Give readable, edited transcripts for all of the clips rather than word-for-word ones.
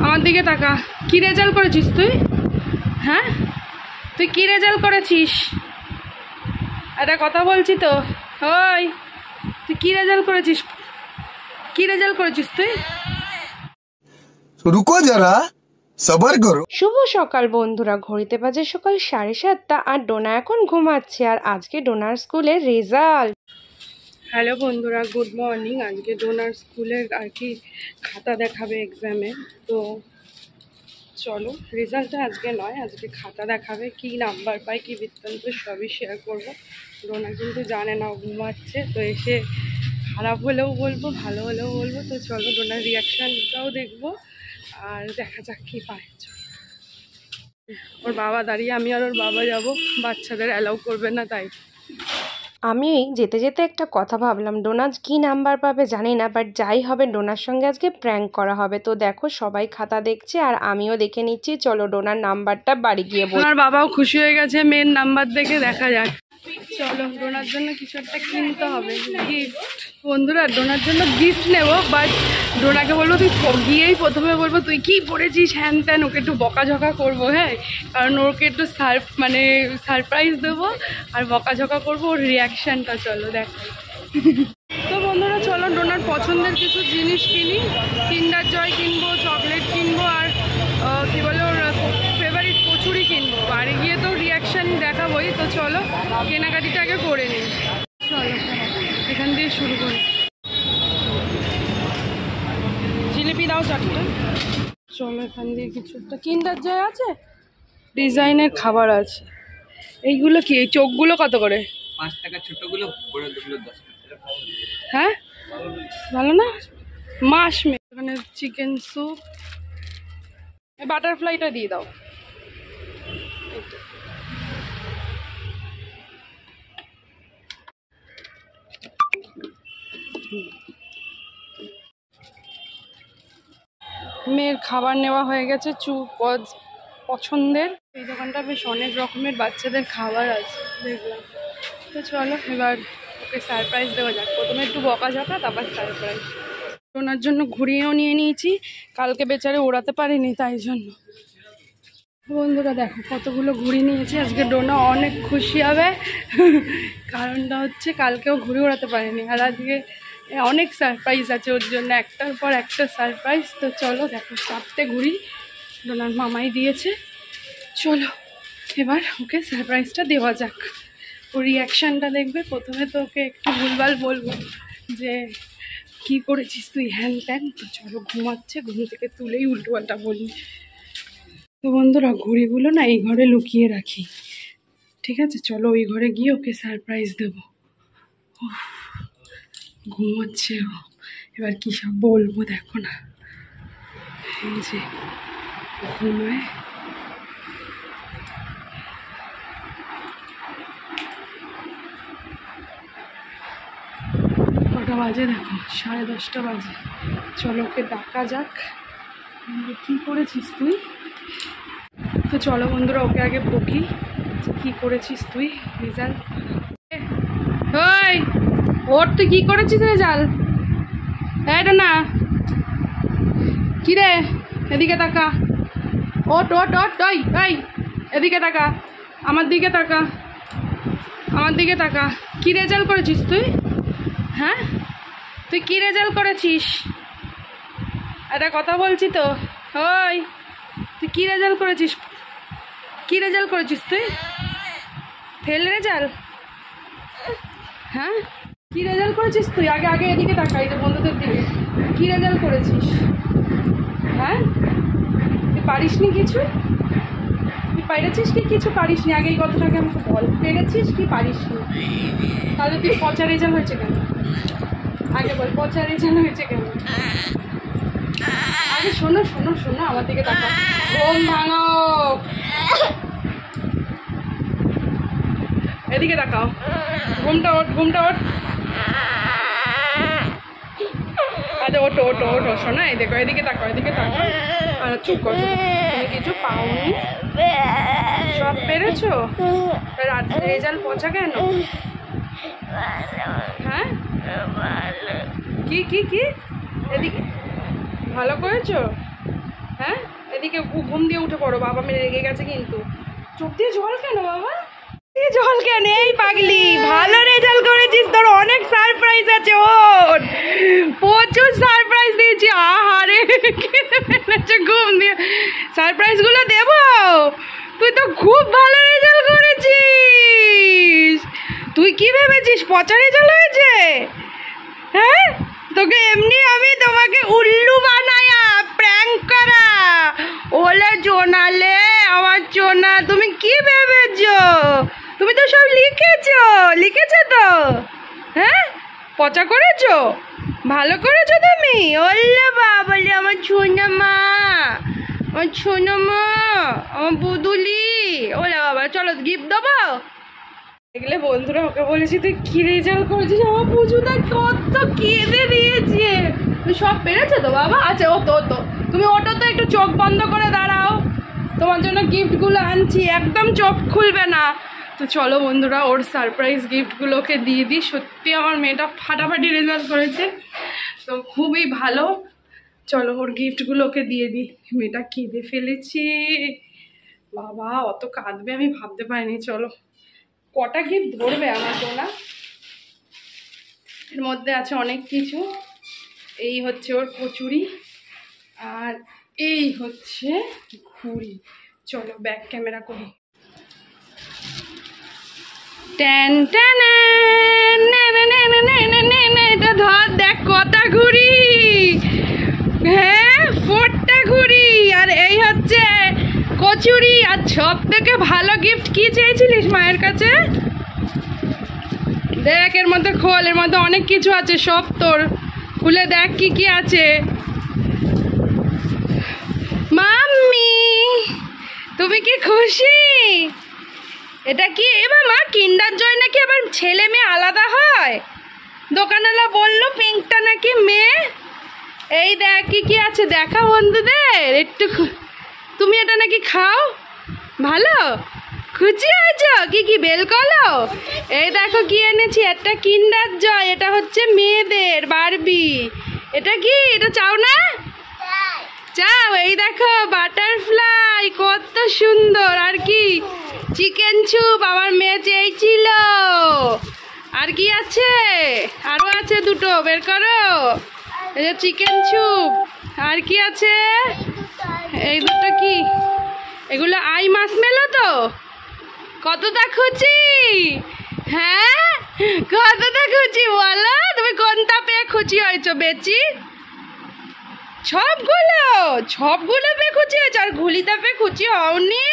আমার দিকে তাকা। কি রেজাল্ট করেছিস তুই? হ্যাঁ, তুই কি রেজাল্ট করেছিস? একটা কথা বলছি তো। ওই, তুই কি রেজাল্ট করেছিস? কি রেজাল্ট করেছিস তুই? রুকো যারা, সবার করো। শুভ সকাল বন্ধুরা, ঘড়িতে বাজে সকাল 7:30 আর ডোনা এখন ঘুমাচ্ছে। আর আজকে ডোনার স্কুলের রেজাল্ট। হ্যালো বন্ধুরা, গুড মর্নিং। আজকে ডোনার স্কুলের আর কি খাতা দেখাবে এক্সামে, তো চলো রেজাল্টটা আজকে নয়, আজকে খাতা দেখাবে। কি নাম্বার পায়, কি বৃত্তান্ত সবই শেয়ার করবো। ডোনা কিন্তু জানে না, ঘুমাচ্ছে। তো এসে খারাপ হলেও বলবো, ভালো হলেও বলবো। তো চলো ডোনার রিয়াকশানটাও দেখবো, আর দেখা যাক কী পায়। ওর বাবা দাঁড়িয়ে, আমি আর ওর বাবা যাব, বাচ্চাদের অ্যালাউ করবে না তাই। আমি যেতে যেতে একটা কথা ভাবলাম, ডোনাজ কি নাম্বার পাবে জানি না, বাট যাই হবে ডোনার সঙ্গে আজকে প্র্যাঙ্ক করা হবে। তো দেখো সবাই খাতা দেখছে আর আমিও দেখে নিচ্ছি। চলো ডোনার নাম্বারটা বাড়ি গিয়ে বল। আমার বাবাও খুশি হয়ে গেছে মেয়ের নাম্বার দেখে। দেখা যাক। চলো ডোনার জন্য কিছু একটা কিনতে হবে, গিফট। বন্ধুরা ডোনার জন্য গিফট নেবো, বাট ডোনাকে বলবো তুই গিয়েই প্রথমে বলবো তুই কি পড়েছিস হ্যান ত্যান, ওকে একটু বকাঝকা করবো। হ্যাঁ, কারণ ওকে একটু সারপ্রাইজ দেবো আর বকাঝকা করবো, ওর রিয়াকশানটা চলো দেখ। তো বন্ধুরা চলো ডোনার পছন্দের কিছু জিনিস কিনি। কিন্ডার জয় কিনবো, চকলেট কিনবো, আর কী বলে ওর ফেভারিট কচুরি কিনবো। বাড়ি গিয়ে তো রিয়াকশান দেখাবোই। তো চলো কেনাকাটিটা আগে করে নিই। চলো এখান দিয়ে শুরু করি। জিলিপি দাও চারটে। চলো এখান দিয়ে কিছু একটা। কিন্ডার জয় আছে, ডিজাইনের খাবার আছে। এইগুলো কি, এই চোখগুলো কত করে? 5 টাকা ছোটগুলো, বড়গুলো 10 টাকা। হ্যাঁ ভালো না? মাছ এখানে চিকেন স্যুপ। এই বাটারফ্লাইটা দিয়ে দাও। মেয়ের খাবার নেওয়া হয়ে গেছে, পছন্দের। এই দোকানটা বেশ অনেক রকমের বাচ্চাদের খাবার আছে দেখলাম। তো চলো এবার ওকে সারপ্রাইজ দেওয়া যাক। প্রথমে একটু বকাঝকা, তারপর সারপ্রাইজ। ওনার জন্য ঘুরিয়েও নিয়ে নিয়েছি, কালকে বেচারে ওড়াতে পারিনি তাই জন্য। বন্ধুরা দেখো কতগুলো ঘুড়ি নিয়েছি। আজকে ডোনা অনেক খুশি হবে, কারণটা হচ্ছে কালকেও ঘুড়ি ওড়াতে পারিনি, আর আজকে অনেক সারপ্রাইজ আছে ওর জন্য, একটার পর একটা সারপ্রাইজ। তো চলো দেখো 4টে ঘুড়ি ডোনার মামাই দিয়েছে। চলো এবার ওকে সারপ্রাইজটা দেওয়া যাক। ওর রিয়াকশানটা দেখবে। প্রথমে তো ওকে একটু ভুলভাল বলবো যে কি করেছিস তুই হ্যান ত্যান। তো চলো ঘুমাচ্ছে, ঘুম থেকে তুলেই উল্টোপাল্টা বলি। তো বন্ধুরা ঘুড়িগুলো না এই ঘরে লুকিয়ে রাখি, ঠিক আছে? চলো ওই ঘরে গিয়ে ওকে সারপ্রাইজ দেবো। ঘুমোচ্ছে ও, এবার কী সব বলবো দেখো না। এই যে ঘুমায়। কটা বাজে দেখো, 10:30 বাজে। চলো ওকে ডাকা যাক। কী করেছিস তুই? তো চলো বন্ধুরা ওকে আগে বকি, কী করেছিস তুই রেজাল্ট। ওই ওর তুই কী করেছিস রেজাল্ট? এটা না কি রে, এদিকে তাকা। ওট ওট ওট, ওই ওই এদিকে তাকা, আমার দিকে তাকা, আমার দিকে তাকা। কী রেজাল্ট করেছিস তুই? হ্যাঁ, তুই কী রেজাল্ট করেছিস? একটা কথা বলছি তো। ওই তুই কী রেজাল্ট করেছিস? কী রেজাল্ট করেছিস তুই? Fail result? হ্যাঁ, কী রেজাল্ট করেছিস তুই? আগে আগে এদিকে তাকাই, যে বন্ধুদের দিকে। কী রেজাল্ট করেছিস? হ্যাঁ, তুই পারিসনি কিছু? তুই পেরেছিস কি কিছু পারিসনি? আগে এই কথাটাকে আমাকে বল, পেরেছিস কি পারিসনি? তাহলে তুই পচা রেজাল্ট হয়েছে কেন? আগে বল, পচা রেজাল্ট হয়েছে কেন? আগে শোনো শোনো শোনো, আমার দিকে তাকাও। ঘুম ভাঙো, এদিকে তাকাও। ঘুমটা ওঠ, ঘুমটা ওঠ। আচ্ছা ওঠো ওঠো ওঠো শোনা। এই দেখো এদিকে তাকাও, এদিকে তাকাও। আর চুপ করো, তুমি কিছু পাওনি, সব পেরেছো। রেজাল্ট পচা কেন? হ্যাঁ কি কি কি? এদিকে ভালো করেছো? হ্যাঁ এদিকে ঘুম দিয়ে উঠে পড়ো, বাবা মেরে রেগে গেছে কিন্তু। চোখ দিয়ে জল কেন বাবা? জল কেন? এই পাগলি, ভালো রেজাল্ট করেছিস, তোর অনেক সারপ্রাইজ আছে, ওর প্রচুর সারপ্রাইজ দিয়েছি। আহারে ঘুম দিয়ে সারপ্রাইজ গুলো দেবো? তুই তো খুব ভালো রেজাল্ট করেছিস। তুই কি ভেবেছিস পচা রেজাল্ট হয়েছে? হ্যাঁ তোকে এমনি আমি তোমাকে উল্লু বানায়া প্র্যাঙ্ক করা ওলে জোনালে আমার জোনা, তুমি কি ভেবেছো? তুমি তো সব লিখেছো তো, হ্যাঁ পচা করেছো, ভালো করেছো তুমি। ওলে বাবলি আমার ছোনা মা, আমার ছোনা মা, আমার বুদুলি। ওলে বাবা চলো গিফট দেবো। দেখলে বন্ধুরা, ওকে বলেছি তুই কি রেজাল্ট করেছিস, আমার পুজোটা কত কেঁদে দিয়েছে। তুই সব পেরেছে তো বাবা? আচ্ছা ও তো তুমি ওটা তো একটু চোখ বন্ধ করে দাঁড়াও, তোমার জন্য গিফটগুলো আনছি, একদম চোখ খুলবে না। তো চলো বন্ধুরা, ওর সারপ্রাইজ গিফটগুলোকে দিয়ে দিই। সত্যি আমার মেয়েটা ফাটাফাটি রেজাল্ট করেছে, তো খুবই ভালো। চলো ওর গিফটগুলোকে দিয়ে দিই। মেয়েটা কেঁদে ফেলেছি বাবা, অত কাঁদবে আমি ভাবতে পারিনি। চলো কটা গিফট ধরবে আমার জন্য, এর মধ্যে আছে অনেক কিছু। এই হচ্ছে ওর কচুরি, আর এই হচ্ছে ঘুড়ি। চলো ব্যাক ক্যামেরা করি। ট্যান ট্যান, এটা ধর, দেখ কটা ঘুড়ি, হ্যাঁ 4টা ঘুড়ি। আর এই হচ্ছে কচুরি। আর সব থেকে ভালো গিফট কি চেয়েছিলিস মায়ের কাছে? দেখ এর মধ্যে খোল, এর মধ্যে অনেক কিছু আছে, সব তোর। খুলে দেখ কি কি আছে। মাম্মি তুমি কি খুশি? এটা কি এবার মা কিন্ডার জয় নাকি আবার ছেলে মেয়ে আলাদা হয়? দোকানওয়ালা বললো পিঙ্কটা নাকি মেয়ে। এই দেখ কি কি আছে, দেখা বন্ধুদের একটু। তুমি এটা নাকি খাও, ভালো খুশি হয়েছ? কি কি বেল করো? এই দেখো কি এনেছি, একটা কিন্ডার জয়, এটা হচ্ছে মেয়েদের বারবি। এটা কি, এটা চাও না? চাও। এই দেখো বাটারফ্লাই, কত সুন্দর। আর কি, চিকেন স্যুপ, আমার মেয়ে চেয়েছিল। আর কি আছে? আরো আছে দুটো, বের করো। এই যে চিকেন স্যুপ। আর কি আছে? এই দুটো কি, এগুলো আই মাছ মেলো তো। কতটা খুশি? হ্যাঁ কতটা খুশি বলো? তুমি কোনটা পেয়ে খুশি হয়েছো বেচি? সবগুলো পেয়ে খুশি হয়েছো? আর ঘুলিটা পেয়ে খুশি হওনি?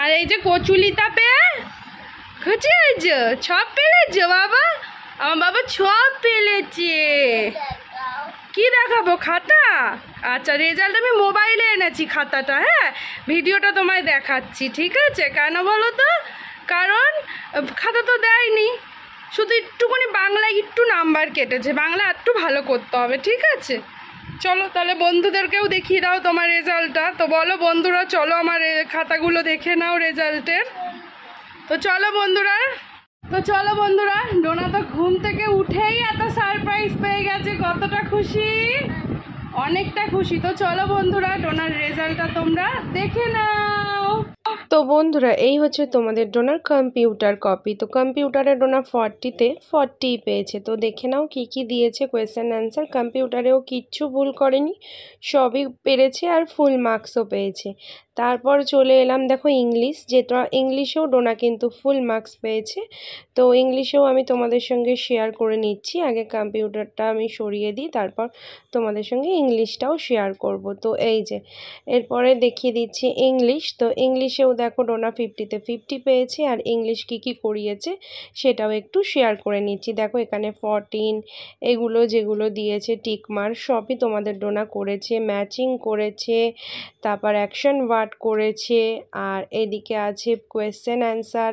আর এই যে কচুলিটা পেয়ে খুশি হয়েছো? সব পেলেছো বাবা? আমার বাবা সব পেলেছে। কি দেখাবো, খাতা? আচ্ছা রেজাল্ট আমি মোবাইলে এনেছি খাতাটা, হ্যাঁ ভিডিওটা তোমায় দেখাচ্ছি, ঠিক আছে? কেন বলো তো? কারণ খাতা তো দেয়নি, শুধু একটুখানি বাংলায় একটু নাম্বার কেটেছে, বাংলা একটু ভালো করতে হবে, ঠিক আছে? চলো তাহলে বন্ধুদেরকেও দেখিয়ে দাও তোমার রেজাল্টটা। তো বলো বন্ধুরা, চলো আমার খাতাগুলো দেখে নাও রেজাল্টের। তো চলো বন্ধুরা, ডোনা তো ঘুম থেকে উঠেই এত সারপ্রাইজ পেয়ে গেছে, কতটা খুশি, অনেকটা খুশি। তো চলো বন্ধুরা, ডোনার রেজাল্টটা তোমরা দেখে নাও। তো বন্ধুরা, এই হচ্ছে তোমাদের ডোনার কম্পিউটার কপি। তো কম্পিউটারে ডোনা 40-তে 40 পেয়েছে। তো দেখে নাও কি কি দিয়েছে কোয়েশ্চেন অ্যান্সার। কম্পিউটারেও কিচ্ছু ভুল করেনি, সবই পেরেছে, আর ফুল মার্কসও পেয়েছে। তারপর চলে এলাম দেখো ইংলিশ, যেটা ইংলিশেও ডোনা কিন্তু ফুল মার্কস পেয়েছে। তো ইংলিশেও আমি তোমাদের সঙ্গে শেয়ার করে নিচ্ছি। আগে কম্পিউটারটা আমি সরিয়ে দিই, তারপর তোমাদের সঙ্গে ইংলিশটাও শেয়ার করব। তো এই যে এরপরে দেখিয়ে দিচ্ছি ইংলিশ। তো ইংলিশেও দেখো ডোনা 50-তে 50 পেয়েছে। আর ইংলিশ কি কি করিয়েছে সেটাও একটু শেয়ার করে নিচ্ছি। দেখো এখানে 14 এগুলো যেগুলো দিয়েছে টিকমার, সবই তোমাদের ডোনা করেছে, ম্যাচিং করেছে, তারপর অ্যাকশন ওয়ার্ড পার্ট করেছে, আর এদিকে আছে কোয়েশ্চেন অ্যান্সার,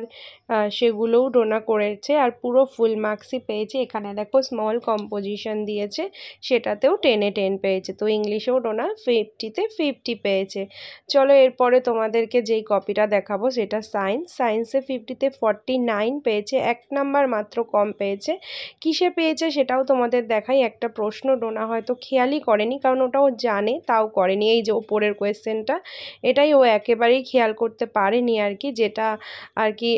সেগুলোও ডোনা করেছে আর পুরো ফুল মার্কসই পেয়েছে। এখানে দেখো স্মল কম্পোজিশন দিয়েছে, সেটাতেও 10-এ 10 পেয়েছে। তো ইংলিশেও ডোনা 50-তে 50 পেয়েছে। চলো এরপরে তোমাদেরকে যেই কপিটা দেখাবো সেটা সায়েন্সে 50-তে 49 পেয়েছে, 1 নাম্বার মাত্র কম পেয়েছে। কিসে পেয়েছে সেটাও তোমাদের দেখাই। একটা প্রশ্ন ডোনা হয়তো খেয়ালই করেনি, কারণ ওটাও জানে তাও করেনি। এই যে ওপরের কোয়েশ্চেনটা, এটাই ও একেবারেই খেয়াল করতে পারেনি আর কি, যেটা আর কি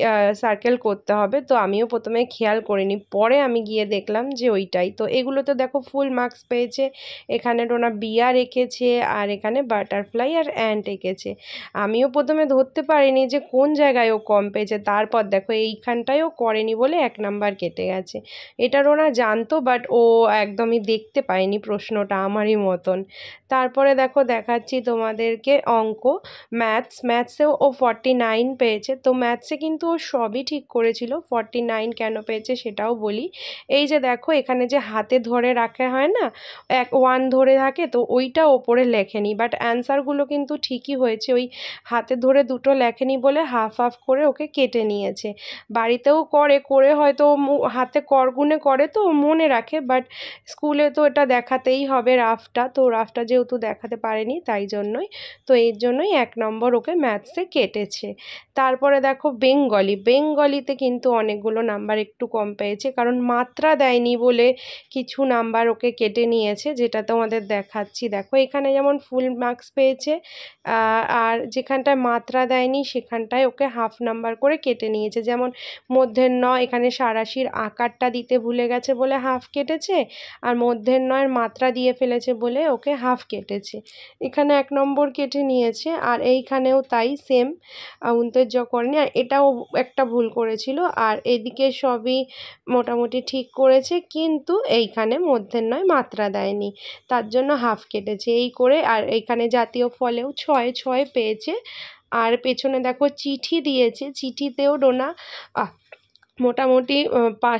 সার্কেল করতে হবে। তো আমিও প্রথমে খেয়াল করিনি, পরে আমি গিয়ে দেখলাম যে ওইটাই। তো এগুলোতে দেখো ফুল মার্কস পেয়েছে। এখানে ডোনা বিয়ার এঁকেছে, আর এখানে বাটারফ্লাই আর অ্যান্ট এঁকেছে। আমিও প্রথমে ধরতে পারিনি যে কোন জায়গায় ও কম পেয়েছে, তারপর দেখো এইখানটায় ও করেনি বলে 1 নাম্বার কেটে গেছে। এটা ডোনা জানতো, বাট ও একদমই দেখতে পায়নি প্রশ্নটা, আমারই মতন। তারপরে দেখো দেখাচ্ছি তোমাদেরকে অঙ্ক, ম্যাথসেও ও 49 পেয়েছে। তো ম্যাথসে কিন্তু ও সবই ঠিক করেছিল, 49 কেন পেয়েছে সেটাও বলি। এই যে দেখো এখানে যে হাতে ধরে রাখা হয় না, 1 ধরে থাকে, তো ওইটা ওপরে লেখেনি, বাট অ্যান্সারগুলো কিন্তু ঠিকই হয়েছে। ওই হাতে ধরে দুটো লেখেনি বলে হাফ হাফ করে ওকে কেটে নিয়েছে। বাড়িতেও করে হয়তো হাতে করগুনে করে, তো মনে রাখে, বাট স্কুলে তো এটা দেখাতেই হবে রাফটা, তো রাফটা যেহেতু দেখাতে পারেনি তাই জন্যই, তো এর জন্যই 1 নম্বর ওকে ম্যাথসে কেটেছে। তারপরে দেখো বেঙ্গলিতে কিন্তু অনেকগুলো নাম্বার একটু কম পেয়েছে, কারণ মাত্রা দেয়নি বলে কিছু নাম্বার ওকে কেটে নিয়েছে, যেটা তোমাদের দেখাচ্ছি। দেখো এখানে যেমন ফুল মার্কস পেয়েছে, আর যেখানটায় মাত্রা দেয়নি সেখানটায় ওকে হাফ নাম্বার করে কেটে নিয়েছে। যেমন মূর্ধন্য এখানে সাঁড়াশির আকারটা দিতে ভুলে গেছে বলে হাফ কেটেছে, আর মূর্ধন্যের মাত্রা দিয়ে ফেলেছে বলে ওকে হাফ কেটেছে। এখানে 1 নম্বর কেটে নিয়েছে। আর এইখানেও তাই সেম, উন্তর্য করেনি, আর এটাও একটা ভুল করেছিল। আর এদিকে সবই মোটামুটি ঠিক করেছে, কিন্তু এইখানে মূর্ধন্যয় মাত্রা দেয়নি, তার জন্য হাফ কেটেছে। এই করে, আর এইখানে জাতীয় ফলেও 6 পেয়েছে। আর পেছনে দেখো চিঠি দিয়েছে, চিঠিতেও ডোনা মোটামুটি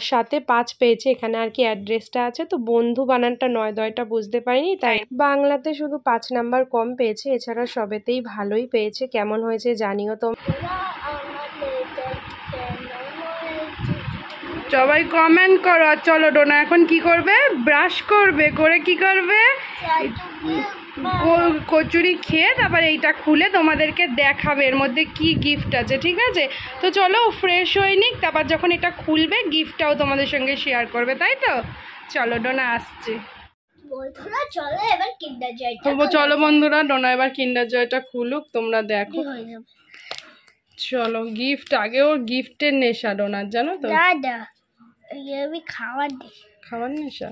7-এ 5 পেয়েছে। এখানে আর কি অ্যাড্রেসটা আছে, তো বন্ধু বানানটা 9-10টা বুঝতে পারিনি, তাই বাংলাতে শুধু 5 নাম্বার কম পেয়েছে, এছাড়া সবেতেই ভালোই পেয়েছে। কেমন হয়েছে জানিও তো। সবাই কমেন্ট করো। আর চলো ডোনা এখন কি করবে, ব্রাশ করবে, করে কি করবে, কচুরি খেয়ে তারপর এইটা খুলে তোমাদেরকে দেখাবে এর মধ্যে কি গিফট আছে, ঠিক আছে? তো চলো ফ্রেশ হয়ে নিক, তারপর যখন এটা খুলবে গিফটটাও তোমাদের সঙ্গে শেয়ার করবে, তাই তো? চলো ডোনা আসছে। চলো বন্ধুরা, ডোনা এবার কিন্ডার জয়টা খুলুক, তোমরা দেখো। চলো গিফট, আগে ওর গিফটের নেশা ডোনার, জানো তো? খাবার নেশা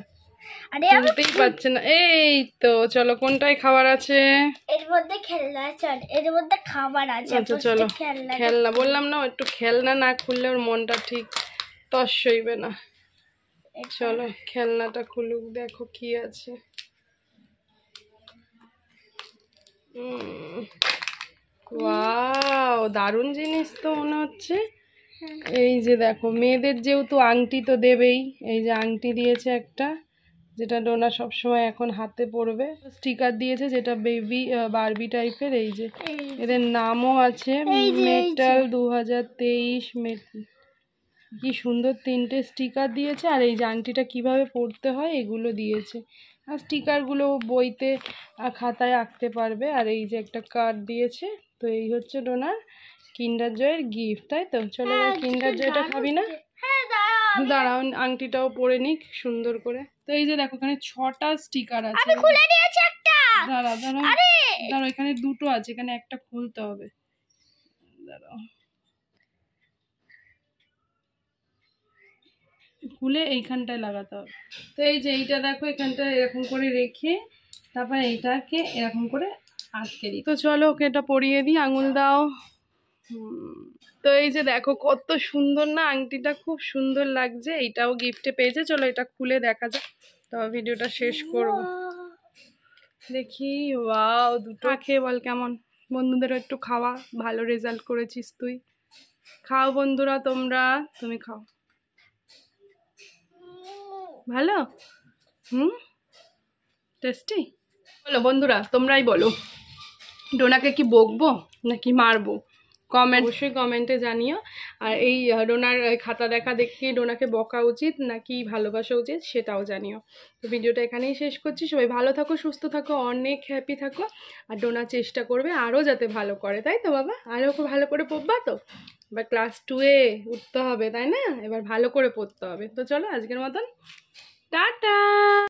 বলতেই পারছে না। এই তো চলো, কোনটায় খাবার আছে? এর মধ্যে খেলনা আছে, এর মধ্যে খাবার আছে। আচ্ছা চলো, খেলনা বললাম না, একটু খেলনা না খুললে ওর মনটা ঠিক তস সইবে না। চলো খেলনাটা খুলুক, দেখো কি আছে। ওয়াও, দারুণ জিনিস তো মনে হচ্ছে। এই যে দেখো, মেয়েদের যেহেতু আংটি তো দেবেই, এই যে আংটি দিয়েছে একটা, যেটা ডোনা সবসময় এখন হাতে পরবে। স্টিকার দিয়েছে যেটা বেবি বারবি টাইপের। এই যে এদের নামও আছে, মেটাল 2023 কি সুন্দর 3টে স্টিকার দিয়েছে। আর এই যে আংটিটা কীভাবে পরতে হয় এগুলো দিয়েছে, আর স্টিকারগুলো বইতে খাতায় আঁকতে পারবে। আর এই যে একটা কার্ড দিয়েছে। তো এই হচ্ছে ডোনার কিন্ডার জয়ের গিফট, তাই তো? চলো কিন্ডার জয়টা খাবি না? দাঁড়াও, আংটিটাও পরে নিক সুন্দর করে। তো এই যে দেখো, এখানে 6টা স্টিকার আছে। দাঁড়াও দাঁড়াও, এখানে 2টো আছে, এখানে একটা খুলতে হবে। দাঁড়াও, খুলে এইখানটায় লাগাতে হবে। তো এই যে এইটা দেখো, এখানটা এরকম করে রেখে তারপর এইটাকে এরকম করে আটকে দিই। তো চলো ওকে এটা পরিয়ে দিই, আঙুল দাও। তো এই যে দেখো কত সুন্দর না আংটিটা, খুব সুন্দর লাগছে। এইটাও গিফটে পেয়েছে। চলো এটা খুলে দেখা যাক, তো ভিডিওটা শেষ করব। দেখি, ওয়াও, 2টো খেয়ে বল কেমন। বন্ধুদেরও একটু খাওয়া, ভালো রেজাল্ট করেছিস তুই। খাও বন্ধুরা তোমরা, তুমি খাও। ভালো? টেস্টি? বলো বন্ধুরা, তোমরাই বলো ডোনাকে কি বকবো নাকি মারবো, অবশ্যই কমেন্টে জানিও। আর এই ডোনার খাতা দেখা দেখে ডোনাকে বকা উচিত নাকি ভালোবাসা উচিত সেটাও জানিও। তো ভিডিওটা এখানেই শেষ করছি। সবাই ভালো থাকো, সুস্থ থাকো, অনেক হ্যাপি থাকো। আর ডোনা চেষ্টা করবে আরও যাতে ভালো করে, তাই তো বাবা? আরও ভালো করে পড়বা তো? এবার ক্লাস 2-এ উঠতে হবে, তাই না? এবার ভালো করে পড়তে হবে। তো চলো আজকের মতন টাটা।